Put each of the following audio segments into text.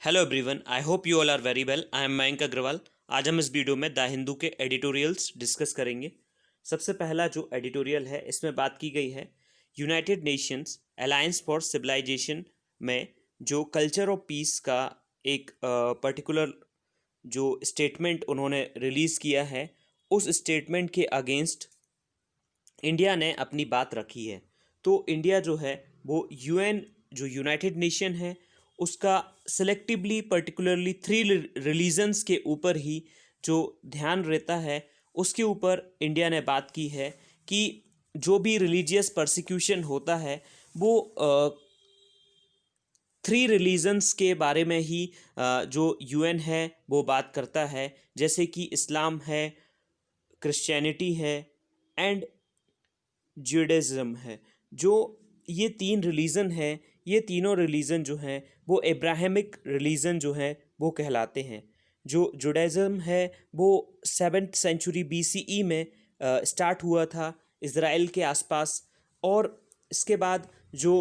Hello everyone, I hope you all are very well. I am Mayank Agrawal. आज हम इस video में द हिंदू के एडिटोरियल्स डिस्कस करेंगे। सबसे पहला जो एडिटोरियल है इसमें बात की गई है United Nations Alliance for Civilization में जो कल्चर ऑफ पीस का एक पर्टिकुलर जो स्टेटमेंट उन्होंने रिलीज़ किया है, उस स्टेटमेंट के अगेंस्ट इंडिया ने अपनी बात रखी है। तो इंडिया जो है वो यूएन जो यूनाइटेड नेशन है उसका सिलेक्टिवली पर्टिकुलरली 3 रिलीजन्स के ऊपर ही जो ध्यान रहता है उसके ऊपर इंडिया ने बात की है कि जो भी रिलीजियस परसिक्यूशन होता है वो 3 रिलीजन्स के बारे में ही जो यूएन है वो बात करता है, जैसे कि इस्लाम है, क्रिश्चियनिटी है एंड ज्यूडाइज्म है। जो ये 3 रिलीजन है, ये तीनों रिलीजन जो हैं वो अब्राहमिक रिलीजन जो हैं वो कहलाते हैं। जो जुडाइज्म है वो 7th सेंचुरी बीसीई में स्टार्ट हुआ था इज़राइल के आसपास, और इसके बाद जो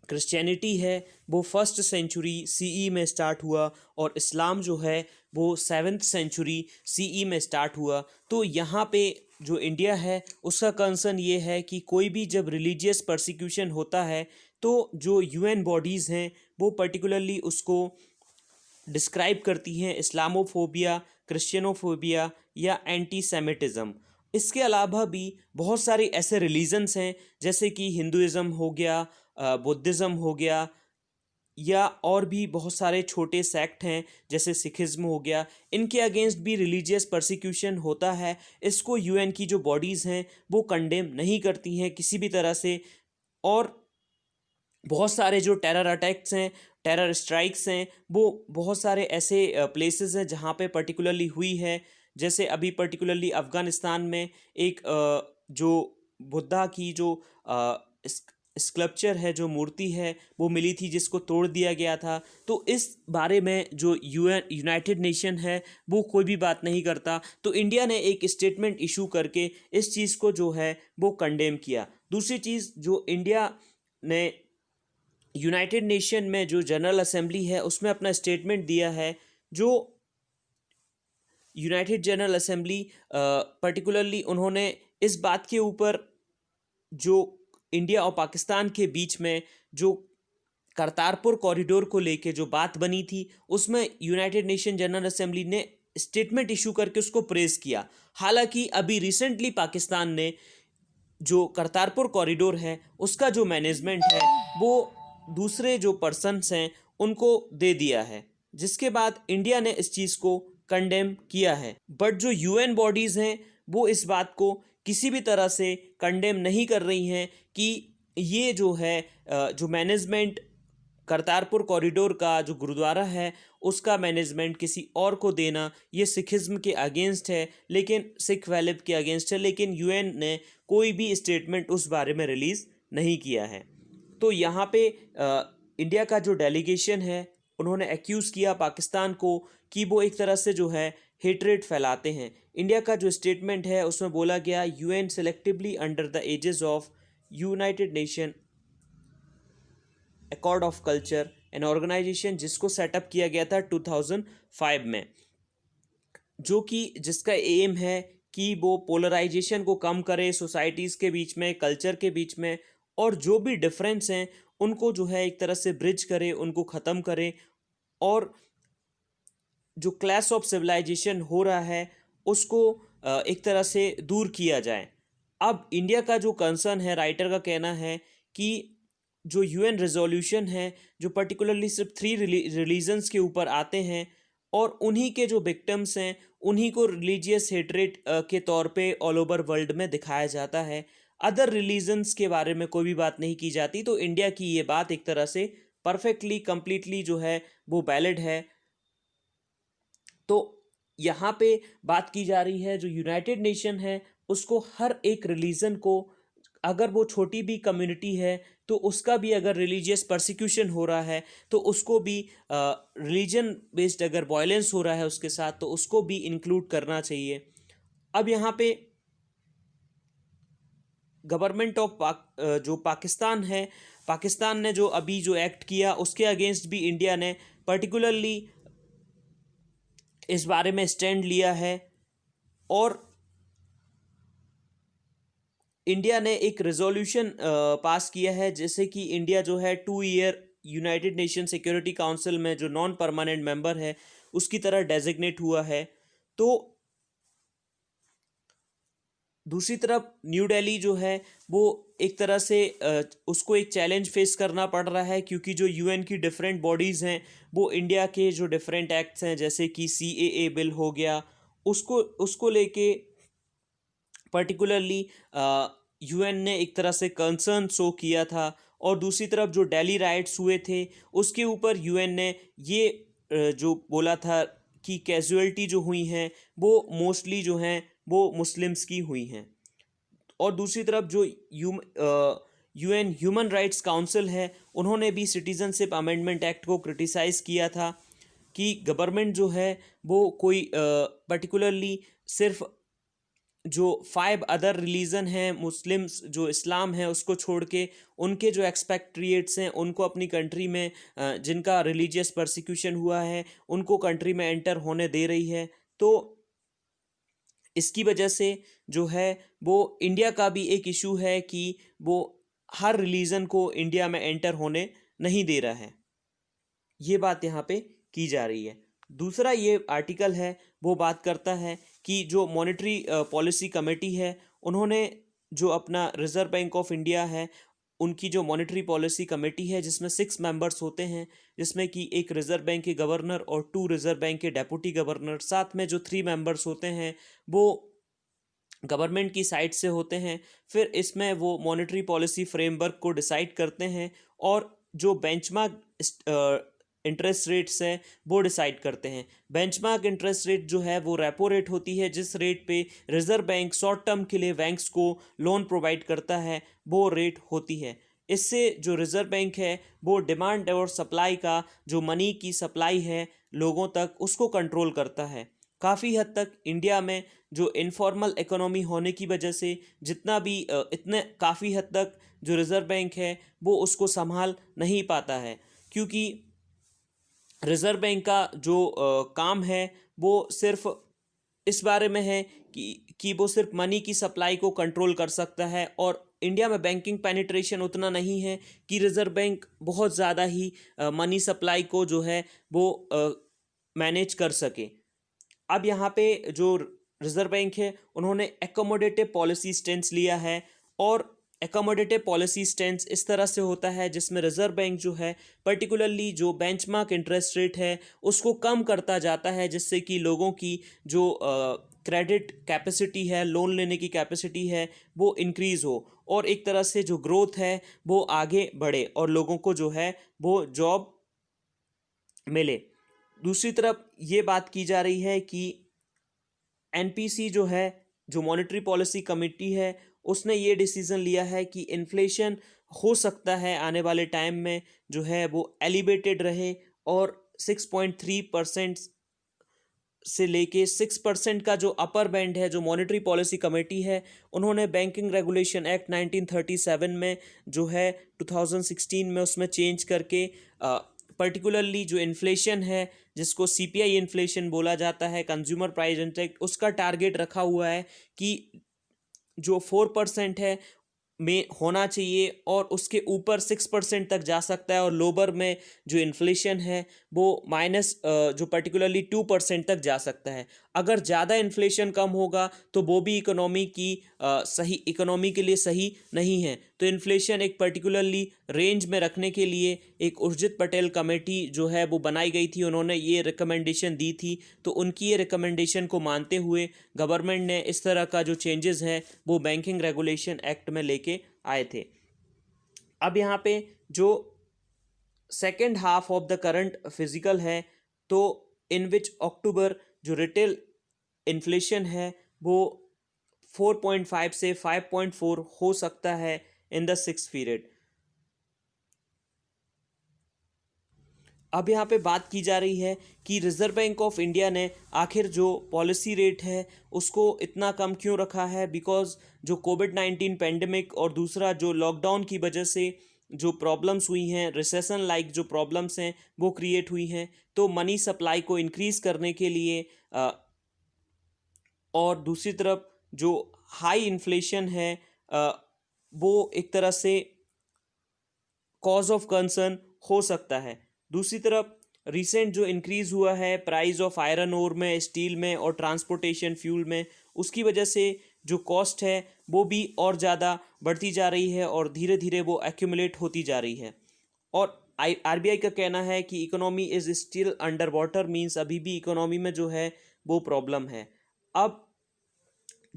क्रिश्चियनिटी है वो 1st सेंचुरी सीई में स्टार्ट हुआ, और इस्लाम जो है वो 7th सेंचुरी सीई में स्टार्ट हुआ। तो यहाँ पे जो इंडिया है उसका कंसर्न ये है कि कोई भी जब रिलीजियस परसिक्यूशन होता है तो जो यूएन बॉडीज़ हैं वो पर्टिकुलरली उसको डिस्क्राइब करती हैं इस्लामोफोबिया, क्रिश्चियनोफोबिया या एंटी सेमिटिज़म। इसके अलावा भी बहुत सारे ऐसे रिलीजन्स हैं जैसे कि हिंदुइज़्म हो गया, बुद्धिज़्म हो गया, या और भी बहुत सारे छोटे सेक्ट हैं जैसे सिखिज़्म हो गया। इनके अगेंस्ट भी रिलीजियस परसिक्यूशन होता है। इसको यूएन की जो बॉडीज़ हैं वो कंडेम नहीं करती हैं किसी भी तरह से। और बहुत सारे जो टेरर अटैक्स हैं, टेरर स्ट्राइक्स हैं, वो बहुत सारे ऐसे प्लेसेस हैं जहाँ पे पर्टिकुलरली हुई है। जैसे अभी पर्टिकुलरली अफ़गानिस्तान में एक जो बुद्धा की जो स्कल्पचर है, जो मूर्ति है वो मिली थी जिसको तोड़ दिया गया था। तो इस बारे में जो यूनाइटेड नेशन है वो कोई भी बात नहीं करता। तो इंडिया ने एक स्टेटमेंट इशू करके इस चीज़ को जो है वो कंडेम किया। दूसरी चीज़ जो इंडिया ने यूनाइटेड नेशन में जो जनरल असेंबली है उसमें अपना स्टेटमेंट दिया है। जो यूनाइटेड जनरल असेंबली पर्टिकुलरली उन्होंने इस बात के ऊपर जो इंडिया और पाकिस्तान के बीच में जो करतारपुर कॉरिडोर को लेके जो बात बनी थी उसमें यूनाइटेड नेशन जनरल असेंबली ने स्टेटमेंट इशू करके उसको प्रेस किया। हालांकि अभी रिसेंटली पाकिस्तान ने जो करतारपुर कॉरिडोर है उसका जो मैनेजमेंट है वो दूसरे जो पर्सन्स हैं उनको दे दिया है, जिसके बाद इंडिया ने इस चीज़ को कंडेम किया है। बट जो यूएन बॉडीज़ हैं वो इस बात को किसी भी तरह से कंडेम नहीं कर रही हैं कि ये जो है जो मैनेजमेंट करतारपुर कॉरिडोर का जो गुरुद्वारा है उसका मैनेजमेंट किसी और को देना ये सिखिज़्म के अगेंस्ट है, लेकिन सिख वैलिब के अगेंस्ट है। लेकिन यूएन ने कोई भी स्टेटमेंट उस बारे में रिलीज़ नहीं किया है। तो यहाँ पे इंडिया का जो डेलीगेशन है उन्होंने एक्यूज़ किया पाकिस्तान को कि वो एक तरह से जो है हेट्रेड फैलाते हैं। इंडिया का जो स्टेटमेंट है उसमें बोला गया UN selectively under the ages of United Nation accord of culture, an organisation जिसको सेटअप किया गया था 2005 में, जो कि जिसका एम है कि वो पोलराइजेशन को कम करे सोसाइटीज़ के बीच में, कल्चर के बीच में, और जो भी डिफरेंस हैं उनको जो है एक तरह से ब्रिज करे, उनको ख़त्म करे, और जो क्लैश ऑफ सिविलाइजेशन हो रहा है उसको एक तरह से दूर किया जाए। अब इंडिया का जो कंसर्न है, राइटर का कहना है कि जो यूएन रेजोल्यूशन है जो पर्टिकुलरली सिर्फ 3 रिलीजन्स के ऊपर आते हैं और उन्हीं के जो विक्टिम्स हैं उन्हीं को रिलीजियस हेट्रेट के तौर पे ऑल ओवर वर्ल्ड में दिखाया जाता है। अदर रिलीजन्स के बारे में कोई भी बात नहीं की जाती। तो इंडिया की ये बात एक तरह से परफेक्टली कंप्लीटली जो है वो वैलिड है। तो यहाँ पे बात की जा रही है जो यूनाइटेड नेशन है उसको हर एक रिलीजन को, अगर वो छोटी भी कम्युनिटी है तो उसका भी अगर रिलीजियस परसिक्यूशन हो रहा है तो उसको भी रिलीजन बेस्ड अगर वायलेंस हो रहा है उसके साथ तो उसको भी इंक्लूड करना चाहिए। अब यहाँ पे गवर्नमेंट ऑफ जो पाकिस्तान है, पाकिस्तान ने जो अभी जो एक्ट किया उसके अगेंस्ट भी इंडिया ने पर्टिकुलरली इस बारे में स्टैंड लिया है। और इंडिया ने एक रेजोल्यूशन पास किया है, जैसे कि इंडिया जो है 2 year United nation security council में जो नॉन परमानेंट मेंबर है उसकी तरह डेजिग्नेट हुआ है। तो दूसरी तरफ न्यू दिल्ली जो है वो एक तरह से उसको एक चैलेंज फेस करना पड़ रहा है, क्योंकि जो यूएन की डिफरेंट बॉडीज़ हैं वो इंडिया के जो डिफरेंट एक्ट्स हैं, जैसे कि सीएए बिल हो गया, उसको उसको लेके पर्टिकुलरली यूएन ने एक तरह से कंसर्न शो किया था। और दूसरी तरफ जो दिल्ली राइट्स हुए थे उसके ऊपर यूएन ने ये जो बोला था कि कैजुअलिटी जो हुई हैं वो मोस्टली जो हैं वो मुस्लिम्स की हुई हैं। और दूसरी तरफ जो यूएन ह्यूमन राइट्स काउंसिल है उन्होंने भी सिटीजनशिप अमेंडमेंट एक्ट को क्रिटिसाइज़ किया था कि गवर्नमेंट जो है वो कोई पर्टिकुलरली सिर्फ जो 5 अदर रिलीजन हैं मुस्लिम्स, जो इस्लाम है उसको छोड़ के उनके जो एक्सपेक्ट्रिएट्स हैं उनको अपनी कंट्री में जिनका रिलीजियस परसिक्यूशन हुआ है उनको कंट्री में एंटर होने दे रही है। तो इसकी वजह से जो है वो इंडिया का भी एक इशू है कि वो हर रिलीजन को इंडिया में एंटर होने नहीं दे रहा है। ये बात यहाँ पे की जा रही है। दूसरा ये आर्टिकल है वो बात करता है कि जो मॉनेटरी पॉलिसी कमेटी है उन्होंने जो अपना रिजर्व बैंक ऑफ इंडिया है उनकी जो मॉनेटरी पॉलिसी कमेटी है जिसमें 6 मेंबर्स होते हैं, जिसमें कि एक रिजर्व बैंक के गवर्नर और 2 रिजर्व बैंक के डेप्यूटी गवर्नर, साथ में जो 3 मेंबर्स होते हैं वो गवर्नमेंट की साइड से होते हैं। फिर इसमें वो मॉनेटरी पॉलिसी फ्रेमवर्क को डिसाइड करते हैं और जो बेंचमार्क इंटरेस्ट रेट्स है वो डिसाइड करते हैं। बेंचमार्क इंटरेस्ट रेट जो है वो रेपो रेट होती है, जिस रेट पे रिजर्व बैंक शॉर्ट टर्म के लिए बैंक्स को लोन प्रोवाइड करता है वो रेट होती है। इससे जो रिजर्व बैंक है वो डिमांड और सप्लाई का जो मनी की सप्लाई है लोगों तक उसको कंट्रोल करता है। काफ़ी हद तक इंडिया में जो इनफॉर्मल इकोनॉमी होने की वजह से जितना भी इतने काफ़ी हद तक जो रिजर्व बैंक है वो उसको संभाल नहीं पाता है, क्योंकि रिजर्व बैंक का जो काम है वो सिर्फ इस बारे में है कि वो सिर्फ मनी की सप्लाई को कंट्रोल कर सकता है। और इंडिया में बैंकिंग पेनिट्रेशन उतना नहीं है कि रिजर्व बैंक बहुत ज़्यादा ही मनी सप्लाई को जो है वो मैनेज कर सके। अब यहाँ पे जो रिजर्व बैंक है उन्होंने एकोमोडेटिव पॉलिसी स्टेंस लिया है, और एकोमोडेटिव पॉलिसी स्टेंस इस तरह से होता है जिसमें रिजर्व बैंक जो है पर्टिकुलरली जो बेंचमार्क इंटरेस्ट रेट है उसको कम करता जाता है, जिससे कि लोगों की जो क्रेडिट कैपेसिटी है, लोन लेने की कैपेसिटी है वो इंक्रीज़ हो और एक तरह से जो ग्रोथ है वो आगे बढ़े और लोगों को जो है वो जॉब मिले। दूसरी तरफ ये बात की जा रही है कि एनपीसी जो है, जो मॉनेटरी पॉलिसी कमेटी है, उसने ये डिसीज़न लिया है कि इन्फ्लेशन हो सकता है आने वाले टाइम में जो है वो एलिवेटेड रहे और 6.3% से लेके 6% का जो अपर बैंड है, जो मॉनेटरी पॉलिसी कमेटी है उन्होंने बैंकिंग रेगुलेशन एक्ट 1937 में जो है 2016 में उसमें चेंज करके पर्टिकुलरली जो इन्फ्लेशन है जिसको सीपीआई इन्फ्लेशन बोला जाता है, कंज्यूमर प्राइस इंडेक्स, उसका टारगेट रखा हुआ है कि जो 4% है में होना चाहिए और उसके ऊपर 6% तक जा सकता है, और लोअर में जो इन्फ्लेशन है वो माइनस जो पर्टिकुलरली 2% तक जा सकता है। अगर ज़्यादा इन्फ्लेशन कम होगा तो वो भी इकोनॉमी की सही इकोनॉमी के लिए सही नहीं है। तो इन्फ्लेशन एक पर्टिकुलरली रेंज में रखने के लिए एक उर्जित पटेल कमेटी जो है वो बनाई गई थी, उन्होंने ये रिकमेंडेशन दी थी। तो उनकी ये रिकमेंडेशन को मानते हुए गवर्नमेंट ने इस तरह का जो चेंजेस है वो बैंकिंग रेगुलेशन एक्ट में लेके आए थे। अब यहाँ पे जो second half of the current physical है, तो इन विच अक्टूबर जो रिटेल इन्फ्लेशन है वो 4.5 से 5.4 हो सकता है इन द 6th पीरियड। अब यहाँ पे बात की जा रही है कि रिजर्व बैंक ऑफ इंडिया ने आखिर जो पॉलिसी रेट है उसको इतना कम क्यों रखा है, बिकॉज जो कोविड-19 पेंडेमिक और दूसरा जो लॉकडाउन की वजह से जो प्रॉब्लम्स हुई हैं, रिसेशन लाइक जो प्रॉब्लम्स हैं वो क्रिएट हुई हैं, तो मनी सप्लाई को इंक्रीज करने के लिए और दूसरी तरफ जो हाई इन्फ्लेशन है वो एक तरह से कॉज ऑफ कंसर्न हो सकता है। दूसरी तरफ रिसेंट जो इंक्रीज हुआ है प्राइस ऑफ आयरन ओर में, स्टील में और ट्रांसपोर्टेशन फ्यूल में, उसकी वजह से जो कॉस्ट है वो भी और ज़्यादा बढ़ती जा रही है और धीरे धीरे वो एक्यूमुलेट होती जा रही है। और आरबीआई का कहना है कि economy is still under water, means अभी भी इकोनॉमी में जो है वो प्रॉब्लम है। अब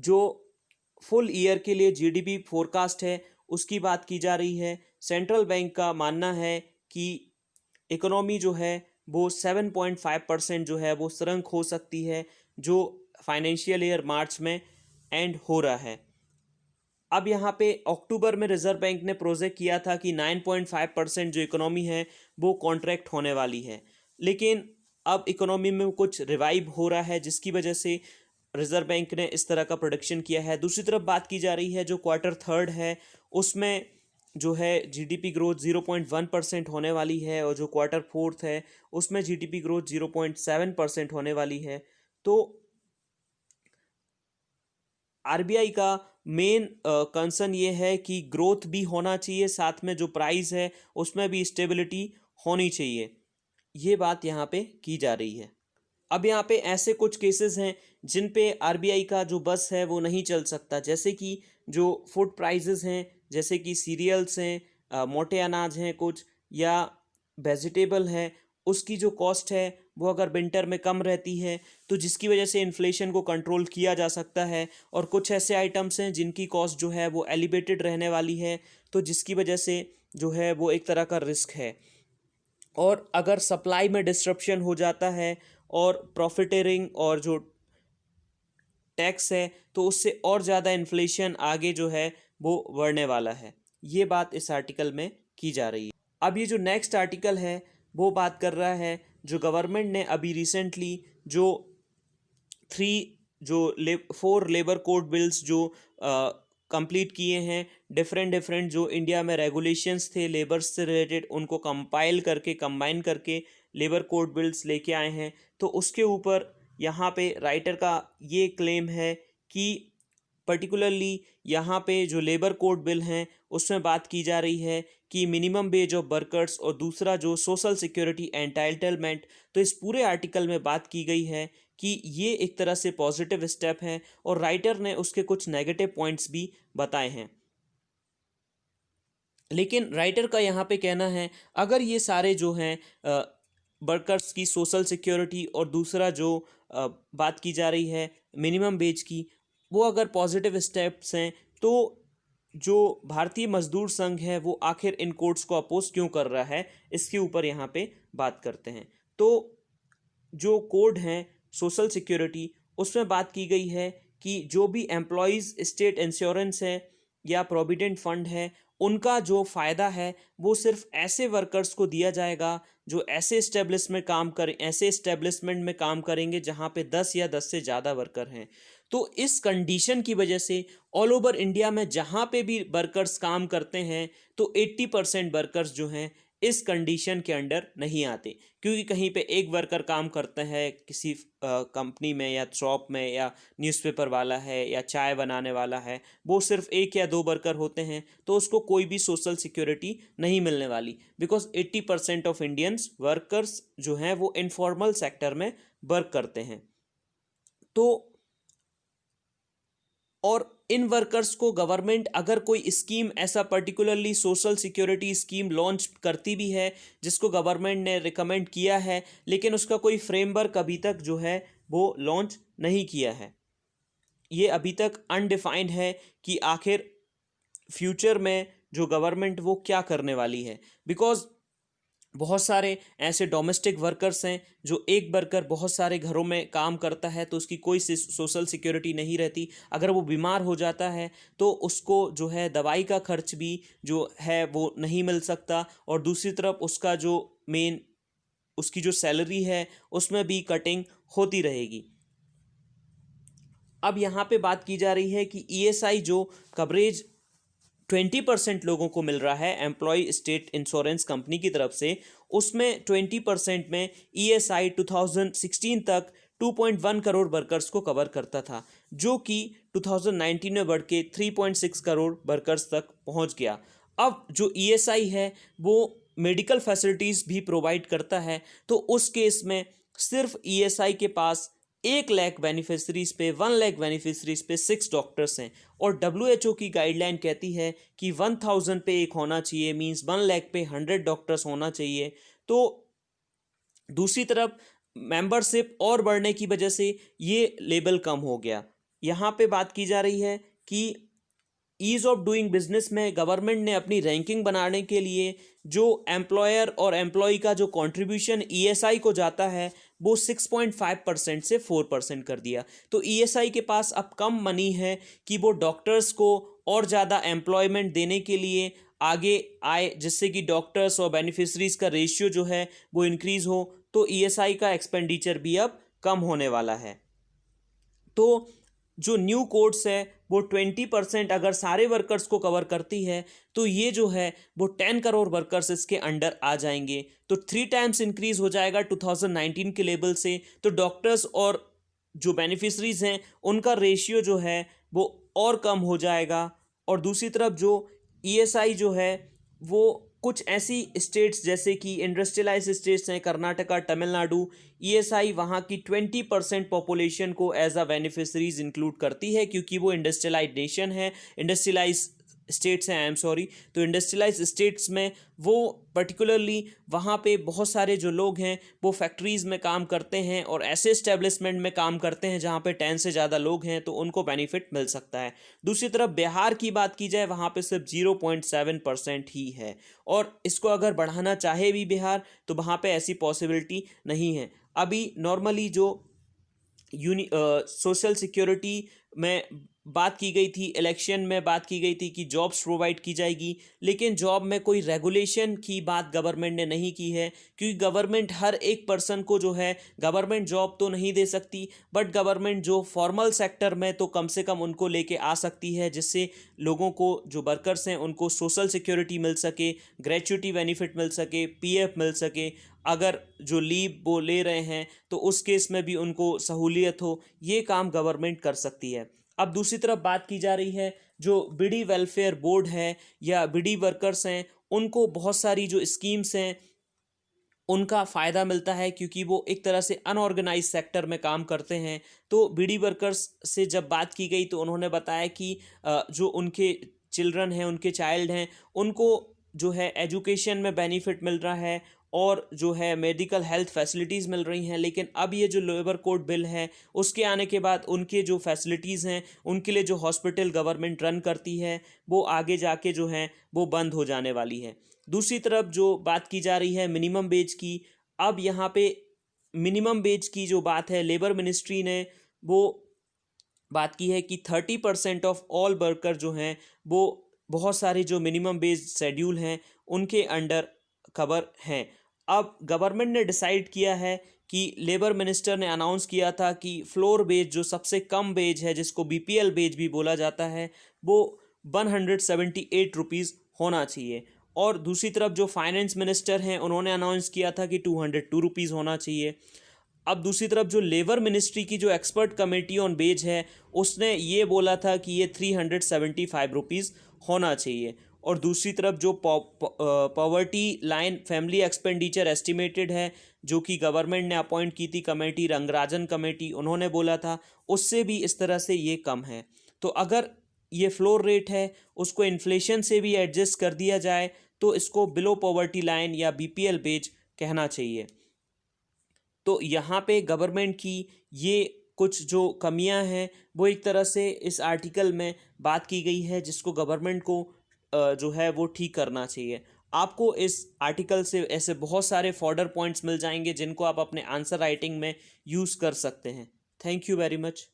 जो फुल ईयर के लिए जीडीपी फोरकास्ट है उसकी बात की जा रही है। सेंट्रल बैंक का मानना है कि इकोनॉमी जो है वो 7.5% जो है वो श्रंक हो सकती है, जो फाइनेंशियल ईयर मार्च में एंड हो रहा है। अब यहाँ पे अक्टूबर में रिजर्व बैंक ने प्रोजेक्ट किया था कि 9.5% जो इकोनॉमी है वो कॉन्ट्रैक्ट होने वाली है, लेकिन अब इकोनॉमी में कुछ रिवाइव हो रहा है जिसकी वजह से रिजर्व बैंक ने इस तरह का प्रोडिक्शन किया है। दूसरी तरफ बात की जा रही है जो क्वार्टर थर्ड है उसमें जो है जीडीपी ग्रोथ 0.1% होने वाली है, और जो क्वार्टर फोर्थ है उसमें जीडीपी ग्रोथ 0.7% होने वाली है। तो आरबीआई का मेन कंसर्न ये है कि ग्रोथ भी होना चाहिए, साथ में जो प्राइस है उसमें भी स्टेबिलिटी होनी चाहिए, ये बात यहाँ पे की जा रही है। अब यहाँ पे ऐसे कुछ केसेस हैं जिन पे आरबीआई का जो बस है वो नहीं चल सकता, जैसे कि जो फूड प्राइसेस हैं, जैसे कि सीरियल्स हैं, मोटे अनाज हैं कुछ, या वेजिटेबल है, उसकी जो कॉस्ट है वो अगर विंटर में कम रहती है तो जिसकी वजह से इन्फ्लेशन को कंट्रोल किया जा सकता है। और कुछ ऐसे आइटम्स हैं जिनकी कॉस्ट जो है वो एलिवेटेड रहने वाली है, तो जिसकी वजह से जो है वो एक तरह का रिस्क है। और अगर सप्लाई में डिस्ट्रप्शन हो जाता है और प्रॉफिटेरिंग और जो टैक्स है तो उससे और ज़्यादा इन्फ्लेशन आगे जो है वो बढ़ने वाला है, ये बात इस आर्टिकल में की जा रही है। अब ये जो नेक्स्ट आर्टिकल है वो बात कर रहा है जो गवर्नमेंट ने अभी रिसेंटली जो थ्री जो 4 लेबर कोड बिल्स जो कंप्लीट किए हैं, डिफरेंट डिफरेंट जो इंडिया में रेगुलेशंस थे लेबर से रिलेटेड उनको कंपाइल करके कंबाइन करके लेबर कोड बिल्स लेके आए हैं। तो उसके ऊपर यहाँ पे राइटर का ये क्लेम है कि पर्टिकुलरली यहाँ पे जो लेबर कोड बिल हैं उसमें बात की जा रही है कि मिनिमम वेज ऑफ वर्कर्स और दूसरा जो सोशल सिक्योरिटी एंटाइटलमेंट, तो इस पूरे आर्टिकल में बात की गई है कि ये एक तरह से पॉजिटिव स्टेप है, और राइटर ने उसके कुछ नेगेटिव पॉइंट्स भी बताए हैं। लेकिन राइटर का यहाँ पे कहना है अगर ये सारे जो हैं वर्कर्स की सोशल सिक्योरिटी और दूसरा जो बात की जा रही है मिनिमम वेज की, वो अगर पॉजिटिव स्टेप्स हैं तो जो भारतीय मजदूर संघ है वो आखिर इन कोड्स को अपोज क्यों कर रहा है, इसके ऊपर यहाँ पे बात करते हैं। तो जो कोड हैं सोशल सिक्योरिटी उसमें बात की गई है कि जो भी एम्प्लॉयज़ स्टेट इंश्योरेंस है या प्रोविडेंट फंड है उनका जो फ़ायदा है वो सिर्फ ऐसे वर्कर्स को दिया जाएगा जो ऐसे इस्टेब्लिशमेंट में काम करेंगे जहाँ पे 10 या 10 से ज़्यादा वर्कर हैं। तो इस कंडीशन की वजह से ऑल ओवर इंडिया में जहाँ पे भी वर्कर्स काम करते हैं तो 80% वर्कर्स जो हैं इस कंडीशन के अंडर नहीं आते, क्योंकि कहीं पे एक वर्कर काम करता है किसी कंपनी में या शॉप में, या न्यूज़पेपर वाला है या चाय बनाने वाला है, वो सिर्फ 1 या 2 वर्कर होते हैं तो उसको कोई भी सोशल सिक्योरिटी नहीं मिलने वाली, बिकॉज 80% ऑफ इंडियंस वर्कर्स जो हैं वो इनफॉर्मल सेक्टर में वर्क करते हैं। तो और इन वर्कर्स को गवर्नमेंट अगर कोई स्कीम ऐसा particularly social security scheme launch करती भी है जिसको गवर्नमेंट ने रिकमेंड किया है, लेकिन उसका कोई फ्रेमवर्क अभी तक जो है वो लॉन्च नहीं किया है। ये अभी तक अनडिफाइंड है कि आखिर फ्यूचर में जो गवर्नमेंट वो क्या करने वाली है, बिकॉज बहुत सारे ऐसे डोमेस्टिक वर्कर्स हैं जो एक वर्कर बहुत सारे घरों में काम करता है तो उसकी कोई सोशल सिक्योरिटी नहीं रहती। अगर वो बीमार हो जाता है तो उसको जो है दवाई का खर्च भी जो है वो नहीं मिल सकता, और दूसरी तरफ उसका जो मेन उसकी जो सैलरी है उसमें भी कटिंग होती रहेगी। अब यहाँ पे बात की जा रही है कि ईएसआई जो कवरेज 20% लोगों को मिल रहा है एम्प्लॉय स्टेट इंश्योरेंस कंपनी की तरफ से, उसमें 20% में ESI 2016 तक 2.1 करोड़ वर्कर्स को कवर करता था, जो कि 2019 में बढ़ के 3.6 करोड़ वर्कर्स तक पहुंच गया। अब जो ESI है वो मेडिकल फैसिलिटीज़ भी प्रोवाइड करता है, तो उस केस में सिर्फ ESI के पास 1 लाख बेनिफिशरीज पे 1 लाख बेनिफिशरीज पे 6 डॉक्टर्स हैं, और WHO की गाइडलाइन कहती है कि 1000 पे एक होना चाहिए, मींस 1 लाख पे 100 डॉक्टर्स होना चाहिए। तो दूसरी तरफ मेंबरशिप और बढ़ने की वजह से ये लेवल कम हो गया। यहाँ पे बात की जा रही है कि ईज ऑफ डूइंग बिजनेस में गवर्नमेंट ने अपनी रैंकिंग बनाने के लिए जो एम्प्लॉयर और एम्प्लॉय का जो कंट्रीब्यूशन ESI को जाता है वो 6.5% से 4% कर दिया। तो ESI के पास अब कम मनी है कि वो डॉक्टर्स को और ज़्यादा एम्प्लॉयमेंट देने के लिए आगे आए, जिससे कि डॉक्टर्स और बेनिफिशरीज का रेशियो जो है वो इंक्रीज हो। तो ESI का एक्सपेंडिचर भी अब कम होने वाला है। तो जो न्यू कोड्स है वो 20% अगर सारे वर्कर्स को कवर करती है, तो ये जो है वो 10 करोड़ वर्कर्स इसके अंडर आ जाएंगे। तो 3 टाइम्स इंक्रीज हो जाएगा 2019 के लेवल से। तो डॉक्टर्स और जो बेनिफिशरीज हैं उनका रेशियो जो है वो और कम हो जाएगा। और दूसरी तरफ जो ESI जो है वो कुछ ऐसी स्टेट्स जैसे कि इंडस्ट्रियलाइज स्टेट्स हैं, कर्नाटका, तमिलनाडु, ESI वहाँ की 20% पॉपुलेशन को एज अ बेनिफिशरीज इंक्लूड करती है, क्योंकि वो इंडस्ट्रियलाइज नेशन है, इंडस्ट्रियलाइज स्टेट्स हैं, आई एम सॉरी। तो इंडस्ट्रियलाइज स्टेट्स में वो पर्टिकुलरली वहाँ पे बहुत सारे जो लोग हैं वो फैक्ट्रीज़ में काम करते हैं और ऐसे इस्टेब्लिशमेंट में काम करते हैं जहाँ पे 10 से ज़्यादा लोग हैं, तो उनको बेनिफिट मिल सकता है। दूसरी तरफ बिहार की बात की जाए, वहाँ पे सिर्फ 0.7% ही है, और इसको अगर बढ़ाना चाहे भी बिहार तो वहाँ पे ऐसी पॉसिबिलिटी नहीं है। अभी नॉर्मली जो सोशल सिक्योरिटी में बात की गई थी, इलेक्शन में बात की गई थी कि जॉब्स प्रोवाइड की जाएगी, लेकिन जॉब में कोई रेगुलेशन की बात गवर्नमेंट ने नहीं की है, क्योंकि गवर्नमेंट हर एक पर्सन को जो है गवर्नमेंट जॉब तो नहीं दे सकती, बट गवर्नमेंट जो फॉर्मल सेक्टर में तो कम से कम उनको लेके आ सकती है, जिससे लोगों को जो वर्कर्स हैं उनको सोशल सिक्योरिटी मिल सके, ग्रेच्युटी बेनिफिट मिल सके, PF मिल सके, अगर जो लीव वो ले रहे हैं तो उस केस में भी उनको सहूलियत हो। ये काम गवर्नमेंट कर सकती है। अब दूसरी तरफ बात की जा रही है जो बीडी वेलफेयर बोर्ड है या बीडी वर्कर्स हैं, उनको बहुत सारी जो स्कीम्स हैं उनका फ़ायदा मिलता है, क्योंकि वो एक तरह से अनऑर्गेनाइज सेक्टर में काम करते हैं। तो बीडी वर्कर्स से जब बात की गई तो उन्होंने बताया कि जो उनके चिल्ड्रन हैं, उनके चाइल्ड हैं, उनको जो है एजुकेशन में बेनिफिट मिल रहा है और जो है मेडिकल हेल्थ फैसिलिटीज़ मिल रही हैं। लेकिन अब ये जो लेबर कोड बिल है उसके आने के बाद उनके जो फैसिलिटीज़ हैं, उनके लिए जो हॉस्पिटल गवर्नमेंट रन करती है वो आगे जाके जो है वो बंद हो जाने वाली है। दूसरी तरफ जो बात की जा रही है मिनिमम वेज की, अब यहाँ पे मिनिमम वेज की जो बात है लेबर मिनिस्ट्री ने वो बात की है कि 30% ऑफ ऑल वर्कर जो हैं वो बहुत सारे जो मिनिमम वेज शेड्यूल हैं उनके अंडर कवर हैं। अब गवर्नमेंट ने डिसाइड किया है कि लेबर मिनिस्टर ने अनाउंस किया था कि फ्लोर वेज जो सबसे कम वेज है, जिसको BPL वेज भी बोला जाता है, वो 178 रुपीज़ होना चाहिए। और दूसरी तरफ जो फाइनेंस मिनिस्टर हैं उन्होंने अनाउंस किया था कि 202 रुपीज़ होना चाहिए। अब दूसरी तरफ जो लेबर मिनिस्ट्री की जो एक्सपर्ट कमेटी ऑन वेज है उसने ये बोला था कि ये 375 रुपीज़ होना चाहिए। और दूसरी तरफ जो poverty line family expenditure estimated है, जो कि गवर्नमेंट ने अपॉइंट की थी कमेटी, रंगराजन कमेटी, उन्होंने बोला था उससे भी इस तरह से ये कम है। तो अगर ये फ्लोर रेट है उसको इन्फ्लेशन से भी एडजस्ट कर दिया जाए तो इसको बिलो पॉवर्टी लाइन या BPL वेज कहना चाहिए। तो यहाँ पे गवर्नमेंट की ये कुछ जो कमियां हैं वो एक तरह से इस आर्टिकल में बात की गई है, जिसको गवर्नमेंट को जो है वो ठीक करना चाहिए। आपको इस आर्टिकल से ऐसे बहुत सारे फॉर्डर पॉइंट्स मिल जाएंगे जिनको आप अपने आंसर राइटिंग में यूज़ कर सकते हैं। Thank you very much.